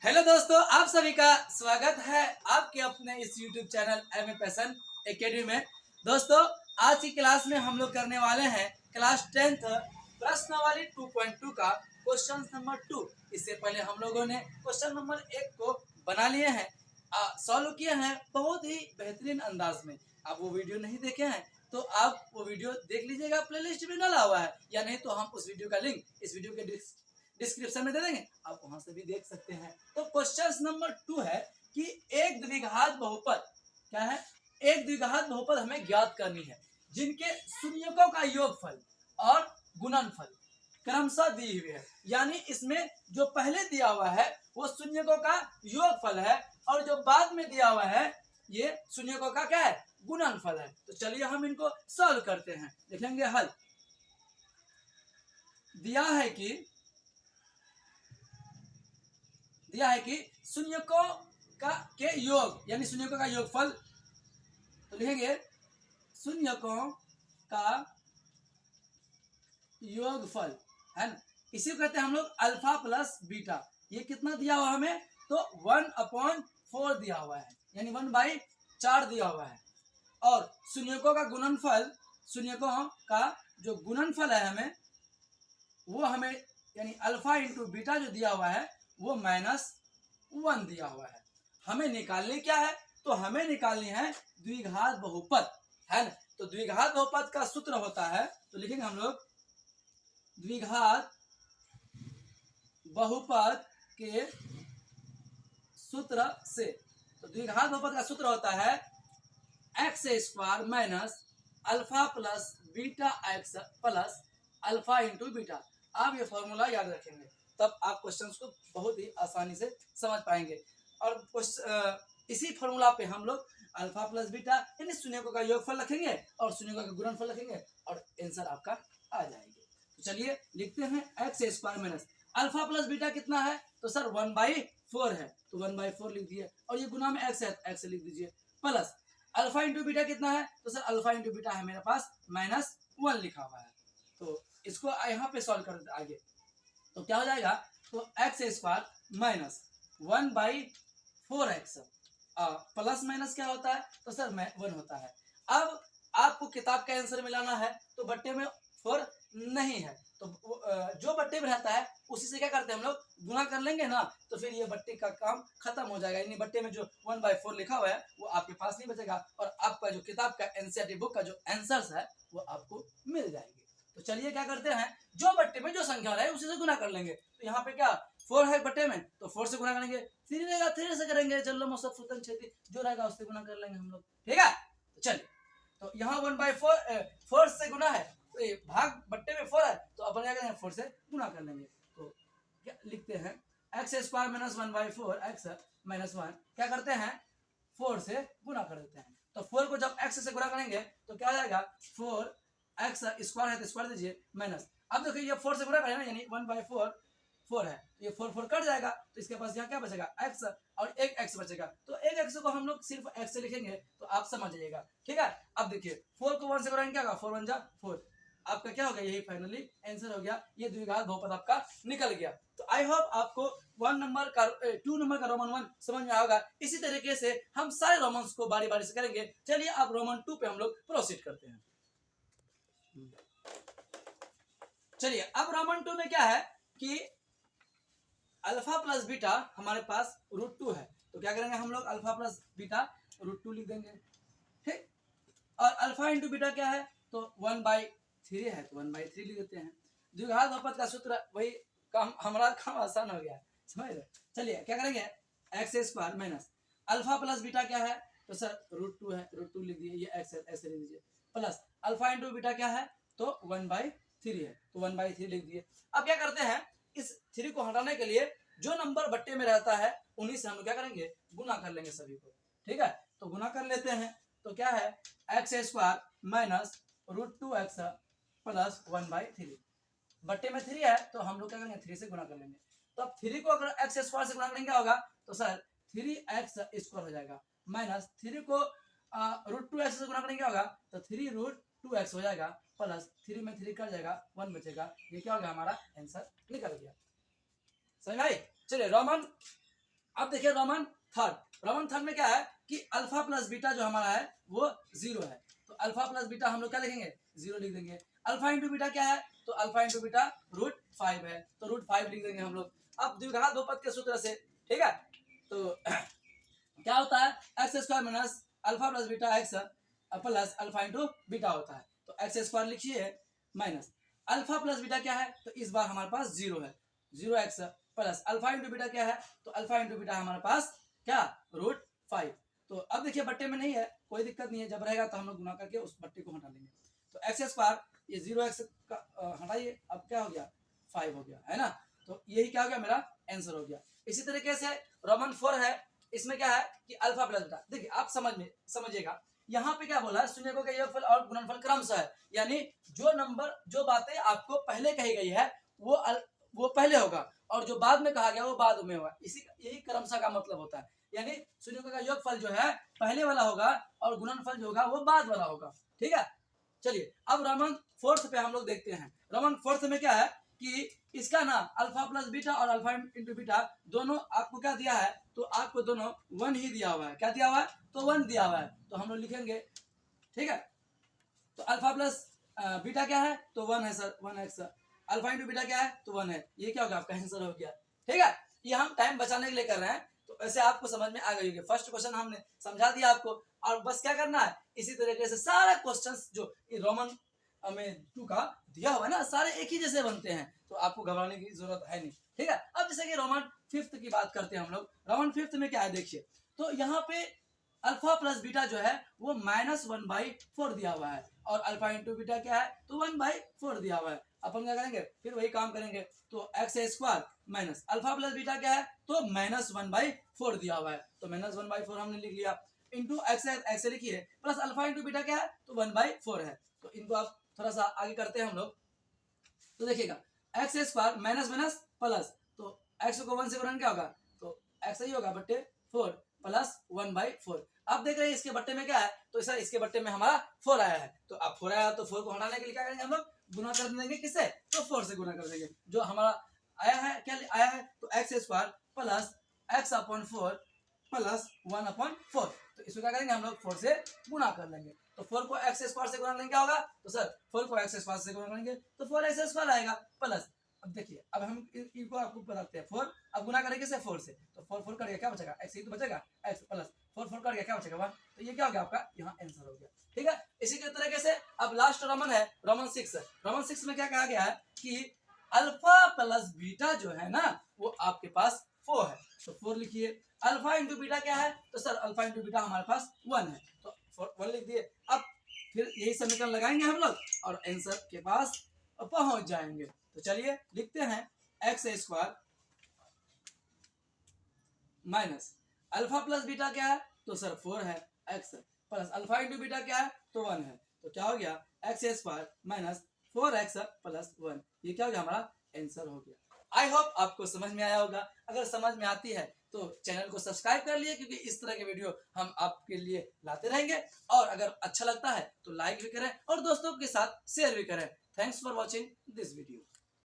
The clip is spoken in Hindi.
हेलो दोस्तों, आप सभी का स्वागत है आपके अपने इस YouTube channel M Passion Academy में। दोस्तों, आज की क्लास में हम लोग करने वाले हैं क्लास 10th प्रश्नावली 2.2 का क्वेश्चन नंबर 2। इससे पहले हम लोगों ने क्वेश्चन नंबर 1 को बना लिए हैं, सॉल्व किए हैं बहुत ही बेहतरीन अंदाज में। आप वो वीडियो नहीं देखे हैं तो आप वो वीडियो देख लीजिएगा, प्लेलिस्ट में डाला हुआ है, या नहीं तो हम उस वीडियो का लिंक इस वीडियो के डिस्क्रिप्शन में दे देंगे, आप वहां से भी देख सकते हैं। तो क्वेश्चन नंबर 2 है कि एक द्विघात बहुपद क्या है, एक द्विघात बहुपद हमें ज्ञात करनी है जिनके शून्यकों का योगफल और गुणनफल क्रमशः दिए हुए है। यानी इसमें जो पहले दिया हुआ है वो शून्यकों का योगफल है और जो बाद में दिया हुआ है ये शून्यकों का क्या है, गुणनफल है। तो चलिए हम इनको सॉल्व करते हैं। देखेंगे हल। दिया है कि शून्यकों का के योग यानी शून्यकों का योगफल, तो लिखेंगे शून्यकों का योगफल है ना, इसी को कहते हैं हम लोग अल्फा प्लस बीटा। ये कितना दिया हुआ हमें, तो 1/4 दिया हुआ है, यानी 1/4 दिया हुआ है। और शून्यकों का गुणनफल, शून्यकों का जो गुणनफल है हमें वो हमें यानी अल्फा इंटू बीटा जो दिया हुआ है वो -1 दिया हुआ है। हमें निकालनी क्या है, तो हमें निकालनी है द्विघात बहुपद है ना। तो द्विघात बहुपद का सूत्र होता है, तो लिखेंगे हम लोग द्विघात बहुपद के सूत्र से। तो द्विघात बहुपद का सूत्र होता है x² minus alpha plus beta x plus alpha into beta. आप ये फॉर्मूला याद रखेंगे तब आप क्वेश्चंस को बहुत ही आसानी से समझ पाएंगे। और इसी फॉर्मूला पे हम लोग अल्फा प्लस बीटा यानी शून्यकों का योगफल रखेंगे और शून्यकों का गुणनफल रखेंगे और आंसर आपका आ जाएगा। तो चलिए लिखते हैं x² minus alpha plus beta कितना है, तो सर 1/4 है, तो 1/4 लिख दिए। और ये गुना में x है, x लिख दीजिए। प्लस अल्फा इंटू बीटा कितना है, तो सर अल्फा इंटू बीटा है मेरे पास -1 लिखा हुआ है। तो इसको यहाँ पे सॉल्व कर आगे तो क्या हो जाएगा, तो x² minus 1/4x plus minus क्या होता है, तो सर 1 होता है। अब आपको किताब का आंसर मिलाना है तो बट्टे में 4 नहीं है, तो जो बट्टे में रहता है उसी से क्या करते हैं हम लोग, गुना कर लेंगे ना, तो फिर ये बट्टे का काम खत्म हो जाएगा। यानी बट्टे में जो 1/4 लिखा हुआ है वो आपके पास नहीं बचेगा और आपका जो किताब का एनसीईआरटी बुक का जो आंसर्स है वो आपको मिल जाएंगे। तो चलिए क्या करते हैं, जो बट्टे में जो संख्या रहे उसी से गुना कर लेंगे। तो यहाँ पे क्या 4 है बट्टे में, तो 4 से गुना करेंगे। 3 रहेगा 3 से करेंगे, जल्लो मौसम सुतन छेती जो रहेगा उससे गुना कर लेंगे हम लोग, ठीक है। तो चलिए, तो यहाँ 1/4 से गुना है, तो ये भाग बट्टे में 4 है, तो अपन क्या करेंगे 4 से गुना कर लेंगे। तो क्या लिखते हैं x² माइनस 1/4 x माइनस 1 क्या करते हैं 4 से गुना कर देते हैं। तो 4 को जब x से गुना करेंगे तो क्या हो जाएगा, 4x² है तो स्क्वायर दीजिए माइनस। अब देखिए ये 4 से गुना करें ना, यानी 1/4 4 है, ये 4 कट जाएगा, तो इसके पास यहाँ क्या बचेगा x और एक x बचेगा। तो एक x को हम लोग सिर्फ x से लिखेंगे तो आप समझ जाइएगा, ठीक है। अब देखिए 4 को 1 से गुना क्या होगा, 4 1 जा 4, आपका क्या हो गया, यही फाइनली आंसर हो गया। ये द्विघात बहुपद आपका निकल गया। तो आई होप आपको 2 नंबर का रोमन 1 समझ में आएगा। इसी तरीके से हम सारे रोमन्स को बारी बारी से करेंगे। चलिए अब रोमन 2 पे हम लोग प्रोसीड करते हैं। चलिए अब रोमन 2 में क्या है कि अल्फा प्लस बीटा हमारे पास √2 है, तो क्या करेंगे हम लोग अल्फा प्लस बीटा √2 लिख देंगे, ठीक। और अल्फा इंटू बीटा क्या है, तो 1/3 है, तो 1/3 लिख देते हैं। द्विघात बहुपद का सूत्र वही काम, हमारा काम आसान हो गया, समझ रहे। चलिए क्या करेंगे x² minus alpha plus beta क्या है, तो सर √2 है, √2 लिख दिए, ये x है ऐसे लिख दीजिए। प्लस अल्फा इंटू बीटा क्या है, तो 1/3 है, तो 1/3 लिख दिए। अब क्या करते हैं, इस 3 को हटाने के लिए जो नंबर बट्टे में रहता है उन्हीं से हम क्या करेंगे, गुना कर लेंगे सभी को, ठीक है। तो गुना कर लेते हैं, तो क्या है x² माइनस √2x प्लस 1/3। बट्टे में 3 है तो हम लोग क्या करेंगे 3 से गुना कर लेंगे। तो अब 3 को अगर x² से गुना करेंगे क्या होगा, तो सर 3x² हो जाएगा माइनस 3 को √2x से गुना करेंगे क्या होगा, तो 3√2x हो जाएगा प्लस 3 में 3 कट जाएगा 1 बचेगा। ये क्या हो गया, हमारा आंसर निकल गया। समझ में आई। चलिए रोमन अब देखिए रोमन थर्ड में क्या है कि अल्फा प्लस बीटा जो हमारा है वो 0 है, तो अल्फा प्लस बीटा हम लोग क्या लिखेंगे 0 लिख देंगे। अल्फा इंटू बीटा क्या है, तो अल्फा इंटू बीटा √5 है, तो √5 लिख देंगे हम लोग। अब द्विघात बहुपद के सूत्र से, ठीक है, तो क्या होता है x square minus alpha plus beta x plus alpha into beta होता है, तो एक्स स्क्वायर लिखिए माइनस अल्फा प्लस बीटा क्या है, तो इस बार हमारे पास 0 है, 0x plus alpha into beta क्या है, तो अल्फा इंटू बीटा हमारे पास क्या √5। तो अब देखिए बट्टे में नहीं है, कोई दिक्कत नहीं है, जब रहेगा तो हम लोग गुना करके उस बट्टे को हटा लेंगे। तो एक्स स्क्वायर ये 0x का हटाइए, अब क्या हो गया 5 हो गया है ना, तो यही क्या हो गया मेरा आंसर हो गया। इसी तरीके से रोमन 4 है, इसमें क्या है कि अल्फा प्लस बीटा, देखिए आप समझिएगा यहाँ पे क्या बोला है, शून्यकों का योगफल और गुणनफल क्रमशः है, यानी जो बातें आपको पहले कही गई है वो पहले होगा और जो बाद में कहा गया वो बाद में होगा, इसी यही क्रमशः का मतलब होता है, यानी शून्यकों का योगफल जो है पहले वाला होगा और गुणनफल जो होगा वो बाद वाला होगा, ठीक है। चलिए अब रोमन 4 पे हम लोग देखते हैं। रोमन 4 में क्या है कि इसका ना अल्फा प्लस बीटा और अल्फा इंटू बीटा दोनों आपको क्या दिया है, तो आपको दोनों 1 ही दिया हुआ है, क्या दिया हुआ है, तो 1 दिया हुआ है, तो हम लोग लिखेंगे, ठीक है। तो अल्फा प्लस बीटा क्या है, तो 1 है sir, 1x, alpha into beta क्या है, तो 1 है, ये क्या होगा आपका आंसर हो गया, ठीक है। ये हम टाइम बचाने के लिए कर रहे हैं, तो ऐसे आपको समझ में आ गई होगी। फर्स्ट क्वेश्चन हमने समझा दिया आपको, और बस क्या करना है, इसी तरीके से सारा क्वेश्चंस जो रोमन में 2 का दिया हुआ है ना, सारे एक ही जैसे बनते हैं, तो आपको घबराने की जरूरत है नहीं, ठीक है। अब जैसे कि रोमन 5 की बात करते हैं हम लोग। रोमन 5 में क्या है देखिए, तो यहाँ पे अल्फा प्लस बीटा जो है वो -1/4 दिया हुआ है और अल्फा इंटू बीटा क्या है, तो 1/4 दिया हुआ है। अपन क्या करेंगे, फिर वही काम करेंगे, तो x square minus alpha plus beta क्या है, तो -1/4 दिया हुआ है, तो -1/4 हमने लिख लिया, इंटू एक्स लिखिए प्लस अल्फा इंटू बीटा क्या है, तो 1/4 है। तो इनको आप थोड़ा सा आगे करते हैं हम लोग, तो देखिएगा x square minus minus plus, तो एक्स को 1 से गुणन क्या होगा, तो एक्स ही होगा बट्टे 4 प्लस 1/4। अब देख रहे हैं इसके बट्टे में क्या है, तो सर इसके बट्टे में हमारा 4 आया है, तो अब 4 आया तो 4 को हटाने के लिए क्या करेंगे हम लोग, गुना कर देंगे, किससे, तो 4 से गुना कर देंगे। जो हमारा आया है क्या आया है, तो x square plus x/4 plus 1/4, तो इसको क्या करेंगे हम लोग 4 से गुना कर लेंगे, तो 4 को एक्स स्क्वायर से गुना करेंगे क्या होगा, तो सर 4 को एक्स स्क्वायर से गुना करेंगे तो 4x स्क्वायर आएगा प्लस, अब देखिए अब हम इनको आपको बताते हैं 4, अब गुना करेंगे से 4 से, तो 4 4 कट क्या बचेगा, x ही तो बचेगा, x प्लस 4 4 कट क्या बचेगा 1, तो ये क्या हो गया आपका यहाँ आंसर हो गया, ठीक है। इसी के तरीके से अब लास्ट रोमन है रोमन 6। रोमन 6 में क्या कहा गया है कि अल्फा प्लस बीटा जो है ना वो आपके पास 4 है, तो 4 लिखिए, अल्फा इंटू बीटा क्या है, तो सर अल्फा इंटू बीटा हमारे पास 1 है, तो 1 लिख दिए। अब फिर यही समीकरण लगाएंगे हम लोग और आंसर के पास पहुंच जाएंगे। तो चलिए लिखते हैं x square minus alpha plus beta क्या है, तो सर 4 है, x plus alpha into beta क्या है, तो 1 है, तो क्या हो गया x square minus 4x plus 1, ये क्या हो गया हमारा आंसर हो गया। आई होप आपको समझ में आया होगा, अगर समझ में आती है तो चैनल को सब्सक्राइब कर लिए, क्योंकि इस तरह के वीडियो हम आपके लिए लाते रहेंगे, और अगर अच्छा लगता है तो लाइक भी करें और दोस्तों के साथ शेयर भी करें। Thanks for watching this video.